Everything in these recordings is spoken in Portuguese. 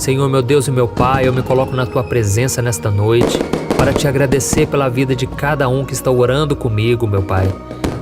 Senhor, meu Deus e meu Pai, eu me coloco na Tua presença nesta noite para Te agradecer pela vida de cada um que está orando comigo, meu Pai.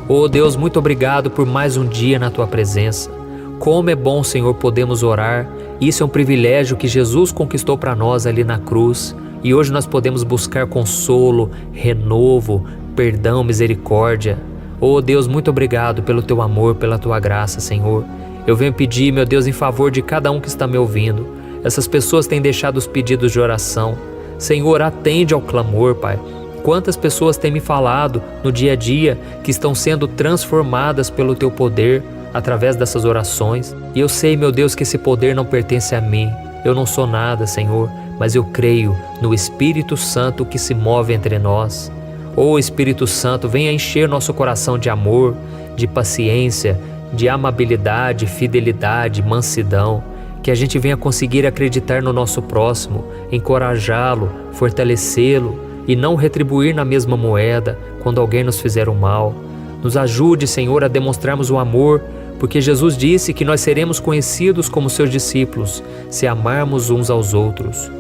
Oh Deus, muito obrigado por mais um dia na Tua presença. Como é bom, Senhor, podemos orar. Isso é um privilégio que Jesus conquistou para nós ali na cruz. E hoje nós podemos buscar consolo, renovo, perdão, misericórdia. Oh Deus, muito obrigado pelo Teu amor, pela Tua graça, Senhor. Eu venho pedir, meu Deus, em favor de cada um que está me ouvindo. Essas pessoas têm deixado os pedidos de oração. Senhor, atende ao clamor, Pai. Quantas pessoas têm me falado no dia a dia que estão sendo transformadas pelo Teu poder através dessas orações. E eu sei, meu Deus, que esse poder não pertence a mim. Eu não sou nada, Senhor, mas eu creio no Espírito Santo que se move entre nós. Oh Espírito Santo, venha encher nosso coração de amor, de paciência, de amabilidade, fidelidade, mansidão. Que a gente venha conseguir acreditar no nosso próximo, encorajá-lo, fortalecê-lo e não retribuir na mesma moeda quando alguém nos fizer o mal. Nos ajude, Senhor, a demonstrarmos o amor, porque Jesus disse que nós seremos conhecidos como seus discípulos se amarmos uns aos outros.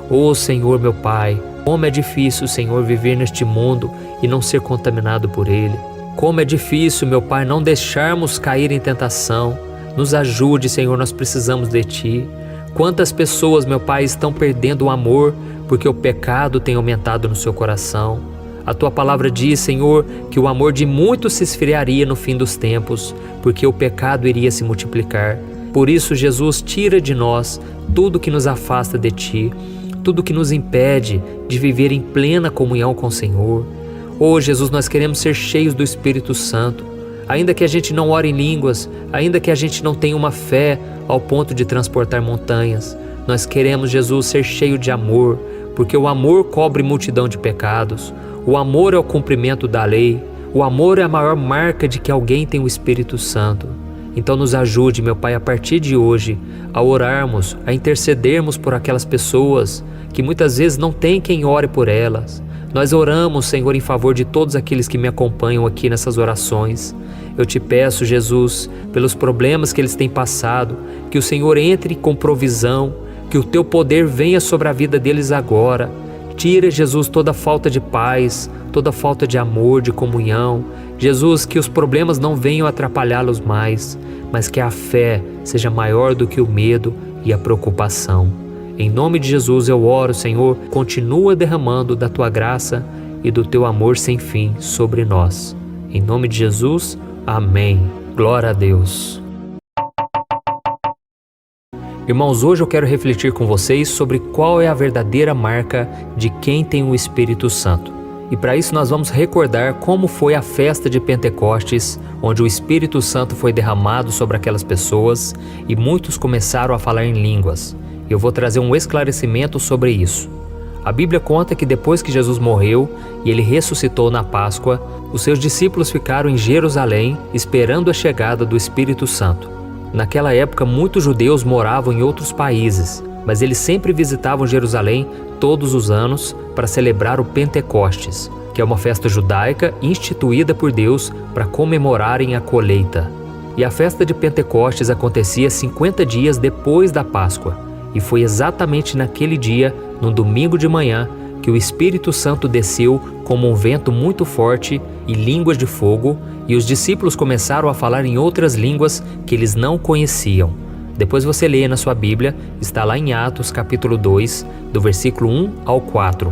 Oh Senhor, meu Pai, como é difícil, Senhor, viver neste mundo e não ser contaminado por ele. Como é difícil, meu Pai, não deixarmos cair em tentação. Nos ajude, Senhor, nós precisamos de Ti. Quantas pessoas, meu Pai, estão perdendo o amor porque o pecado tem aumentado no seu coração. A Tua palavra diz, Senhor, que o amor de muitos se esfriaria no fim dos tempos, porque o pecado iria se multiplicar. Por isso, Jesus, tira de nós tudo que nos afasta de Ti, tudo que nos impede de viver em plena comunhão com o Senhor. Oh, Jesus, nós queremos ser cheios do Espírito Santo. Ainda que a gente não ore em línguas, ainda que a gente não tenha uma fé ao ponto de transportar montanhas, nós queremos, Jesus, ser cheio de amor, porque o amor cobre multidão de pecados. O amor é o cumprimento da lei. O amor é a maior marca de que alguém tem o Espírito Santo. Então nos ajude, meu Pai, a partir de hoje, a orarmos, a intercedermos por aquelas pessoas que muitas vezes não tem quem ore por elas. Nós oramos, Senhor, em favor de todos aqueles que me acompanham aqui nessas orações. Eu Te peço, Jesus, pelos problemas que eles têm passado, que o Senhor entre com provisão, que o Teu poder venha sobre a vida deles agora. Tira, Jesus, toda falta de paz, toda falta de amor, de comunhão. Jesus, que os problemas não venham atrapalhá-los mais, mas que a fé seja maior do que o medo e a preocupação. Em nome de Jesus eu oro, Senhor, continua derramando da Tua graça e do Teu amor sem fim sobre nós. Em nome de Jesus, amém. Glória a Deus. Irmãos, hoje eu quero refletir com vocês sobre qual é a verdadeira marca de quem tem o Espírito Santo. E para isso nós vamos recordar como foi a festa de Pentecostes, onde o Espírito Santo foi derramado sobre aquelas pessoas e muitos começaram a falar em línguas. Eu vou trazer um esclarecimento sobre isso. A Bíblia conta que depois que Jesus morreu e Ele ressuscitou na Páscoa, os seus discípulos ficaram em Jerusalém esperando a chegada do Espírito Santo. Naquela época, muitos judeus moravam em outros países, mas eles sempre visitavam Jerusalém todos os anos para celebrar o Pentecostes, que é uma festa judaica instituída por Deus para comemorarem a colheita. E a festa de Pentecostes acontecia 50 dias depois da Páscoa. E foi exatamente naquele dia, no domingo de manhã, que o Espírito Santo desceu como um vento muito forte e línguas de fogo, e os discípulos começaram a falar em outras línguas que eles não conheciam. Depois você lê na sua Bíblia, está lá em Atos capítulo 2, do versículo 1 ao 4.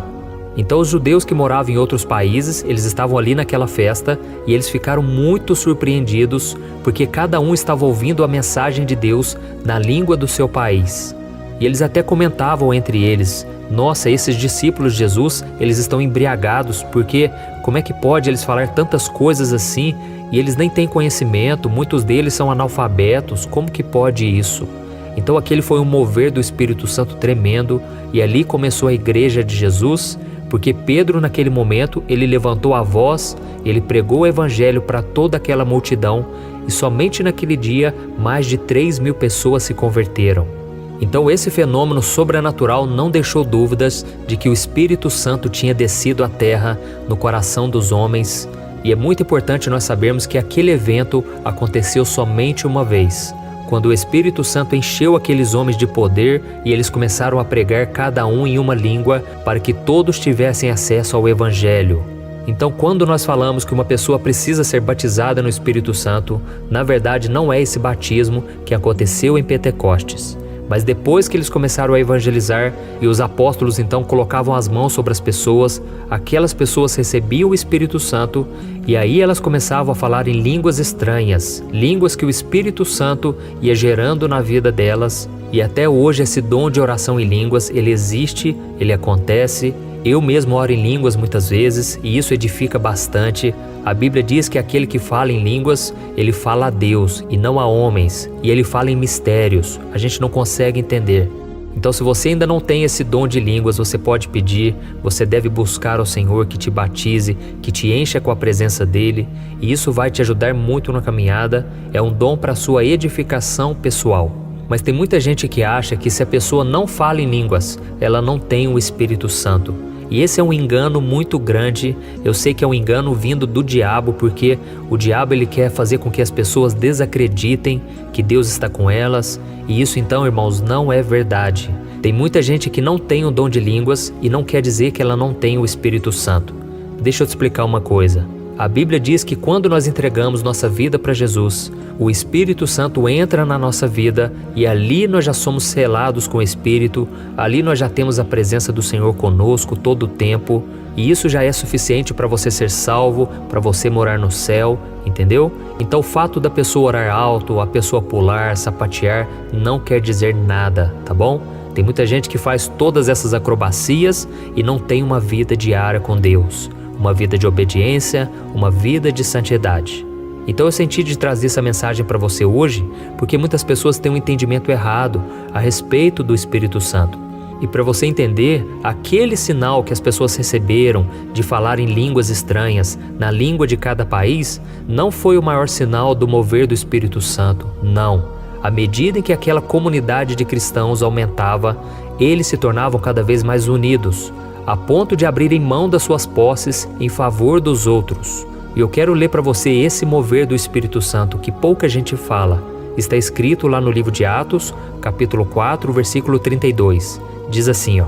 Então os judeus que moravam em outros países, eles estavam ali naquela festa e eles ficaram muito surpreendidos porque cada um estava ouvindo a mensagem de Deus na língua do seu país. E eles até comentavam entre eles: nossa, esses discípulos de Jesus, eles estão embriagados, porque como é que pode eles falar tantas coisas assim e eles nem têm conhecimento, muitos deles são analfabetos, como que pode isso? Então aquele foi um mover do Espírito Santo tremendo e ali começou a igreja de Jesus, porque Pedro naquele momento, ele levantou a voz, ele pregou o evangelho para toda aquela multidão e somente naquele dia mais de 3.000 pessoas se converteram. Então esse fenômeno sobrenatural não deixou dúvidas de que o Espírito Santo tinha descido à terra no coração dos homens, e é muito importante nós sabermos que aquele evento aconteceu somente uma vez. quando o Espírito Santo encheu aqueles homens de poder e eles começaram a pregar cada um em uma língua para que todos tivessem acesso ao Evangelho. Então, quando nós falamos que uma pessoa precisa ser batizada no Espírito Santo, na verdade não é esse batismo que aconteceu em Pentecostes. Mas depois que eles começaram a evangelizar e os apóstolos então colocavam as mãos sobre as pessoas, aquelas pessoas recebiam o Espírito Santo e aí elas começavam a falar em línguas estranhas, línguas que o Espírito Santo ia gerando na vida delas. E até hoje esse dom de oração em línguas, ele existe, ele acontece. Eu mesmo oro em línguas muitas vezes e isso edifica bastante. A Bíblia diz que aquele que fala em línguas, ele fala a Deus e não a homens. E ele fala em mistérios, a gente não consegue entender. Então, se você ainda não tem esse dom de línguas, você pode pedir, você deve buscar ao Senhor que te batize, que te encha com a presença dEle. E isso vai te ajudar muito na caminhada, é um dom para a sua edificação pessoal. Mas tem muita gente que acha que se a pessoa não fala em línguas, ela não tem o Espírito Santo. E esse é um engano muito grande. Eu sei que é um engano vindo do diabo, porque o diabo ele quer fazer com que as pessoas desacreditem que Deus está com elas. E isso então, irmãos, não é verdade. Tem muita gente que não tem o dom de línguas e não quer dizer que ela não tem o Espírito Santo. Deixa eu te explicar uma coisa. A Bíblia diz que quando nós entregamos nossa vida para Jesus, o Espírito Santo entra na nossa vida e ali nós já somos selados com o Espírito, ali nós já temos a presença do Senhor conosco todo o tempo, e isso já é suficiente para você ser salvo, para você morar no céu, entendeu? Então o fato da pessoa orar alto, a pessoa pular, sapatear, não quer dizer nada, tá bom? Tem muita gente que faz todas essas acrobacias e não tem uma vida diária com Deus, uma vida de obediência, uma vida de santidade. Então eu senti de trazer essa mensagem para você hoje, porque muitas pessoas têm um entendimento errado a respeito do Espírito Santo. E para você entender, aquele sinal que as pessoas receberam de falar em línguas estranhas, na língua de cada país, não foi o maior sinal do mover do Espírito Santo, não. À medida em que aquela comunidade de cristãos aumentava, eles se tornavam cada vez mais unidos, a ponto de abrirem mão das suas posses em favor dos outros. E eu quero ler para você esse mover do Espírito Santo que pouca gente fala. Está escrito lá no livro de Atos, capítulo 4, versículo 32. Diz assim, ó: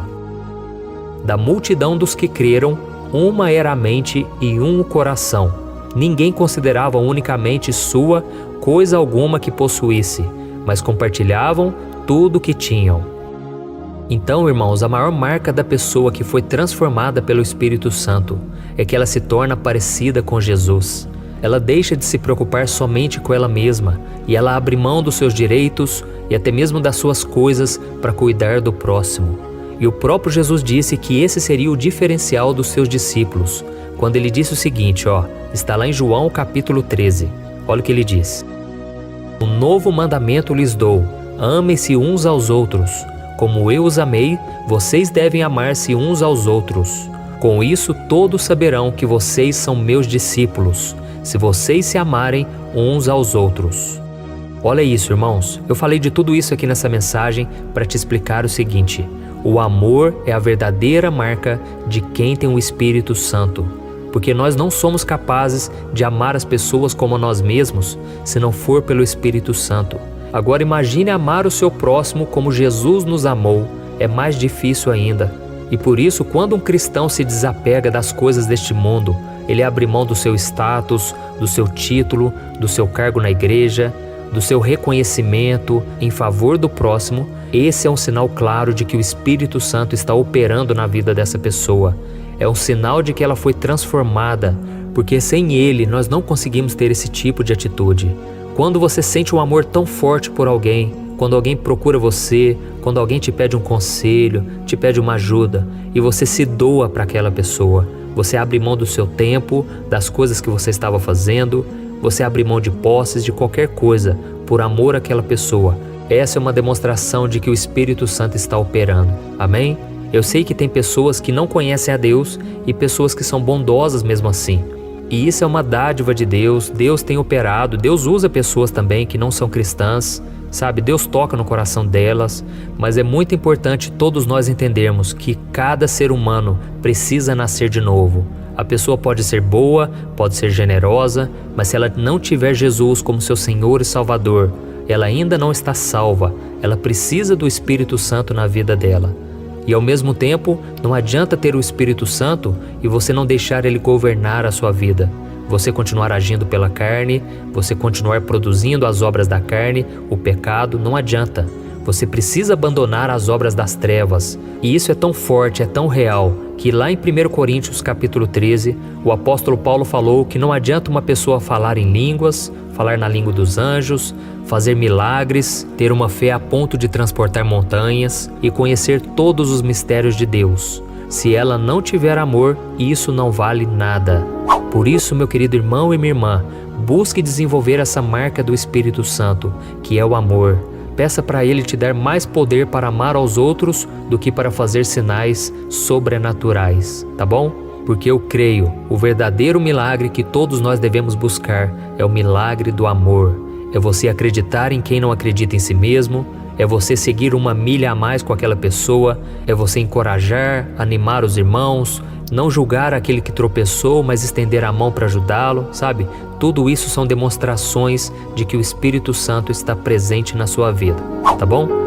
Da multidão dos que creram, uma era a mente e um o coração. Ninguém considerava unicamente sua coisa alguma que possuísse, mas compartilhavam tudo o que tinham. Então, irmãos, a maior marca da pessoa que foi transformada pelo Espírito Santo é que ela se torna parecida com Jesus. Ela deixa de se preocupar somente com ela mesma e ela abre mão dos seus direitos e até mesmo das suas coisas para cuidar do próximo. E o próprio Jesus disse que esse seria o diferencial dos seus discípulos, quando ele disse o seguinte, está lá em João capítulo 13. Olha o que ele diz: Um novo mandamento lhes dou, amem-se uns aos outros. Como eu os amei, vocês devem amar-se uns aos outros. Com isso todos saberão que vocês são meus discípulos, se vocês se amarem uns aos outros. Olha isso, irmãos. Eu falei de tudo isso aqui nessa mensagem para te explicar o seguinte: o amor é a verdadeira marca de quem tem o Espírito Santo. Porque nós não somos capazes de amar as pessoas como a nós mesmos se não for pelo Espírito Santo. Agora imagine amar o seu próximo como Jesus nos amou. É mais difícil ainda. E por isso, quando um cristão se desapega das coisas deste mundo, ele abre mão do seu status, do seu título, do seu cargo na igreja, do seu reconhecimento em favor do próximo, esse é um sinal claro de que o Espírito Santo está operando na vida dessa pessoa. É um sinal de que ela foi transformada, porque sem ele nós não conseguimos ter esse tipo de atitude. Quando você sente um amor tão forte por alguém, quando alguém procura você, quando alguém te pede um conselho, te pede uma ajuda e você se doa para aquela pessoa, você abre mão do seu tempo, das coisas que você estava fazendo, você abre mão de posses, de qualquer coisa, por amor àquela pessoa. Essa é uma demonstração de que o Espírito Santo está operando. Amém? Eu sei que tem pessoas que não conhecem a Deus e pessoas que são bondosas mesmo assim. E isso é uma dádiva de Deus. Deus tem operado, Deus usa pessoas também que não são cristãs, sabe? Deus toca no coração delas, mas é muito importante todos nós entendermos que cada ser humano precisa nascer de novo. A pessoa pode ser boa, pode ser generosa, mas se ela não tiver Jesus como seu Senhor e Salvador, ela ainda não está salva, ela precisa do Espírito Santo na vida dela. E ao mesmo tempo, não adianta ter o Espírito Santo e você não deixar ele governar a sua vida. Você continuar agindo pela carne, você continuar produzindo as obras da carne, o pecado, não adianta. Você precisa abandonar as obras das trevas. E isso é tão forte, é tão real, que lá em 1 Coríntios capítulo 13, o apóstolo Paulo falou que não adianta uma pessoa falar em línguas, falar na língua dos anjos, fazer milagres, ter uma fé a ponto de transportar montanhas e conhecer todos os mistérios de Deus. Se ela não tiver amor, isso não vale nada. Por isso, meu querido irmão e minha irmã, busque desenvolver essa marca do Espírito Santo, que é o amor. Peça para Ele te dar mais poder para amar aos outros do que para fazer sinais sobrenaturais, tá bom? Porque eu creio, o verdadeiro milagre que todos nós devemos buscar é o milagre do amor. É você acreditar em quem não acredita em si mesmo, é você seguir uma milha a mais com aquela pessoa, é você encorajar, animar os irmãos, não julgar aquele que tropeçou, mas estender a mão para ajudá-lo, sabe? Tudo isso são demonstrações de que o Espírito Santo está presente na sua vida, tá bom?